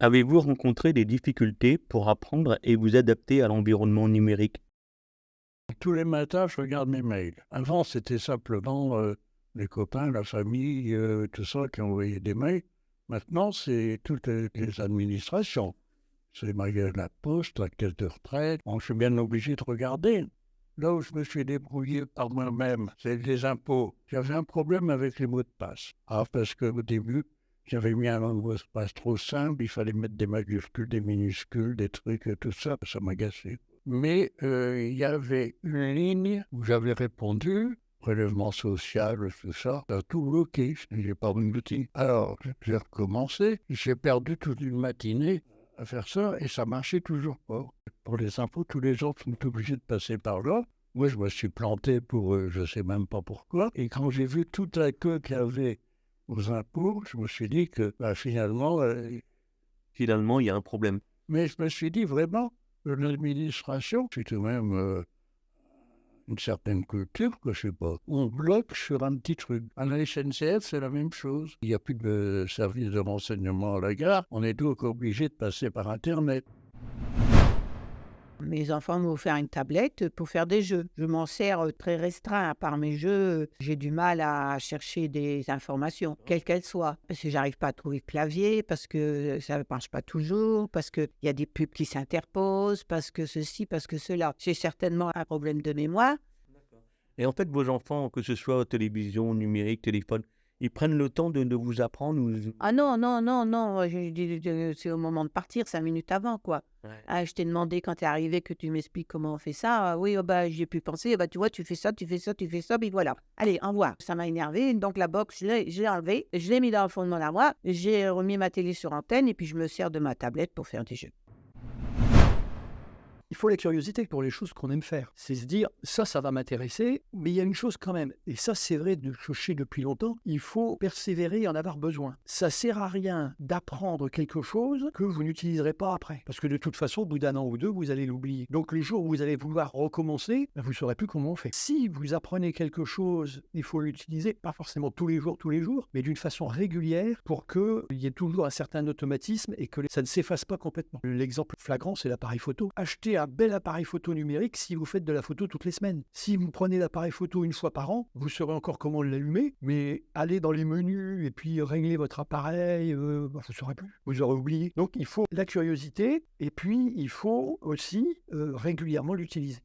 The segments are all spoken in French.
Avez-vous rencontré des difficultés pour apprendre et vous adapter à l'environnement numérique? Tous les matins, je regarde mes mails. Avant, c'était simplement, les copains, la famille, tout ça qui envoyaient des mails. Maintenant, c'est toutes les administrations. C'est la poste, la caisse de retraite. Bon, je suis bien obligé de regarder. Là où je me suis débrouillé par moi-même, c'est les impôts. J'avais un problème avec les mots de passe. Ah, parce qu'au début, j'avais mis un mot de passe trop simple, il fallait mettre des majuscules, des minuscules, des trucs, tout ça, ça m'agaçait. Mais il y avait une ligne où j'avais répondu, prélèvement social, tout ça, ça a tout bloqué, je n'ai pas d'outil. Alors, j'ai recommencé, j'ai perdu toute une matinée à faire ça et ça marchait toujours pas. Pour les impôts, tous les gens sont obligés de passer par là. Moi, je me suis planté pour je sais même pas pourquoi. Et quand j'ai vu toute la queue qu'il y avait aux impôts, je me suis dit que finalement, Finalement, il y a un problème. mais je me suis dit vraiment, l'administration, c'est tout de même une certaine culture que je sais pas. On bloque sur un petit truc. À la SNCF, c'est la même chose. Il n'y a plus de service de renseignement à la gare. On est donc obligé de passer par Internet. Mes enfants m'ont offert une tablette pour faire des jeux. Je m'en sers très restreint. À part mes jeux, j'ai du mal à chercher des informations, quelles qu'elles soient. Parce que j'arrive pas à trouver le clavier, parce que ça ne marche pas toujours, parce qu'il y a des pubs qui s'interposent, parce que ceci, parce que cela. J'ai certainement un problème de mémoire. Et en fait, vos enfants, que ce soit télévision, numérique, téléphone, ils prennent le temps de vous apprendre ou Ah non, non, non, non, c'est au moment de partir, 5 minutes avant, quoi. ouais. Ah, je t'ai demandé quand tu es arrivé que tu m'expliques comment on fait ça. Ah oui, oh bah, j'y ai pu penser. Bah, tu vois, tu fais ça, tu fais ça, tu fais ça, puis voilà. Allez, envoie. Ça m'a énervé. Donc la box, je l'ai enlevée, je l'ai mis dans le fond de mon armoire, j'ai remis ma télé sur antenne et puis je me sers de ma tablette pour faire des jeux. Il faut la curiosité pour les choses qu'on aime faire. C'est se dire, ça va m'intéresser, mais il y a une chose quand même, et ça c'est vrai de chercher depuis longtemps, il faut persévérer et en avoir besoin. Ça sert à rien d'apprendre quelque chose que vous n'utiliserez pas après. Parce que de toute façon, au bout d'un an ou deux, vous allez l'oublier. Donc le jour où vous allez vouloir recommencer, vous ne saurez plus comment on fait. Si vous apprenez quelque chose, il faut l'utiliser, pas forcément tous les jours, mais d'une façon régulière pour qu'il y ait toujours un certain automatisme et que ça ne s'efface pas complètement. L'exemple flagrant, c'est l'appareil photo. Achetez un bel appareil photo numérique si vous faites de la photo toutes les semaines. Si vous prenez l'appareil photo une fois par an, vous saurez encore comment l'allumer, mais allez dans les menus et puis régler votre appareil, vous ne saurez plus. Vous aurez oublié. Donc il faut la curiosité et puis il faut aussi régulièrement l'utiliser.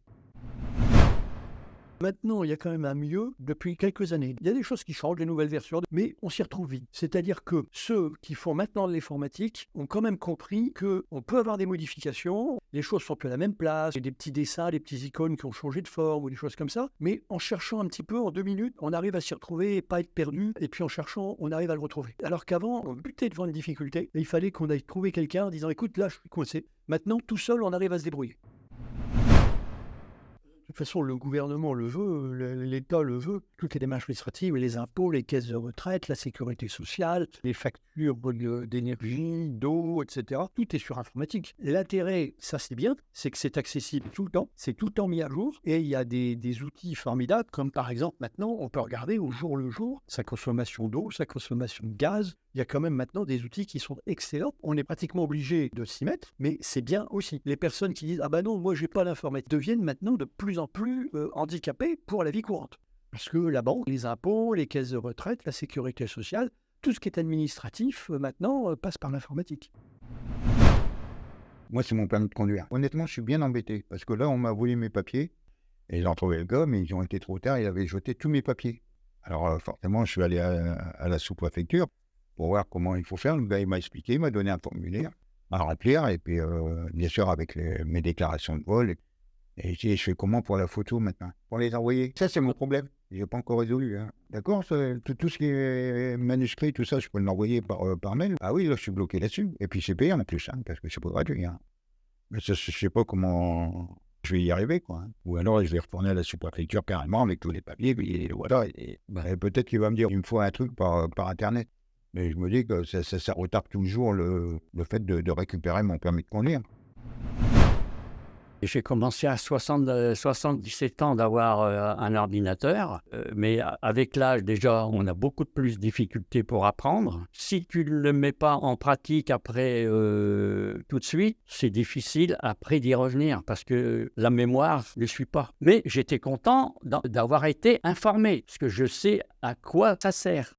Maintenant, il y a quand même un mieux depuis quelques années. Il y a des choses qui changent, des nouvelles versions, mais on s'y retrouve vite. C'est-à-dire que ceux qui font maintenant de l'informatique ont quand même compris qu'on peut avoir des modifications, les choses sont plus à la même place, il y a des petits dessins, des petits icônes qui ont changé de forme ou des choses comme ça, mais en cherchant un petit peu, en 2 minutes, on arrive à s'y retrouver et pas être perdu, et puis en cherchant, on arrive à le retrouver. Alors qu'avant, on butait devant une difficulté, et il fallait qu'on aille trouver quelqu'un en disant « écoute, là, je suis coincé ». Maintenant, tout seul, on arrive à se débrouiller. De toute façon, le gouvernement le veut, l'État le veut. Toutes les démarches administratives, les impôts, les caisses de retraite, la sécurité sociale, les factures d'énergie, d'eau, etc. Tout est sur informatique. L'intérêt, ça c'est bien, c'est que c'est accessible tout le temps, c'est tout le temps mis à jour. Et il y a des outils formidables, comme par exemple maintenant, on peut regarder au jour le jour sa consommation d'eau, sa consommation de gaz. Il y a quand même maintenant des outils qui sont excellents. On est pratiquement obligé de s'y mettre, mais c'est bien aussi. Les personnes qui disent « Ah ben non, moi j'ai pas l'informatique » deviennent maintenant de plus en plus handicapées pour la vie courante. Parce que la banque, les impôts, les caisses de retraite, la sécurité sociale, tout ce qui est administratif maintenant passe par l'informatique. Moi, c'est mon permis de conduire. Honnêtement, je suis bien embêté parce que là, on m'a volé mes papiers et j'ai retrouvé le gars, mais ils ont été trop tard, il avait jeté tous mes papiers. Alors, forcément, je suis allé à la sous-préfecture pour voir comment il faut faire. Le gars, il m'a expliqué, il m'a donné un formulaire à remplir et puis, bien sûr, avec mes déclarations de vol. Et je fais comment pour la photo maintenant? Pour les envoyer? Ça, c'est mon problème. Je n'ai pas encore résolu. Hein. D'accord? Tout ce qui est manuscrit, tout ça, je peux l'envoyer par mail. Ah oui, là, je suis bloqué là-dessus. Et puis, c'est payant en plus, hein, parce que c'est pas gratuit. Hein. Mais ça, je ne sais pas comment je vais y arriver, quoi. Hein. Ou alors, je vais retourner à la sous-préfecture carrément avec tous les papiers. Puis voilà. Et peut-être qu'il va me dire, il me faut un truc par Internet. Mais je me dis que ça retarde toujours le fait de récupérer mon permis de conduire. J'ai commencé à 77 ans d'avoir un ordinateur, mais avec l'âge, déjà, on a beaucoup de plus de difficultés pour apprendre. Si tu ne le mets pas en pratique après tout de suite, c'est difficile après d'y revenir parce que la mémoire ne suit pas. Mais j'étais content d'avoir été informé parce que je sais à quoi ça sert.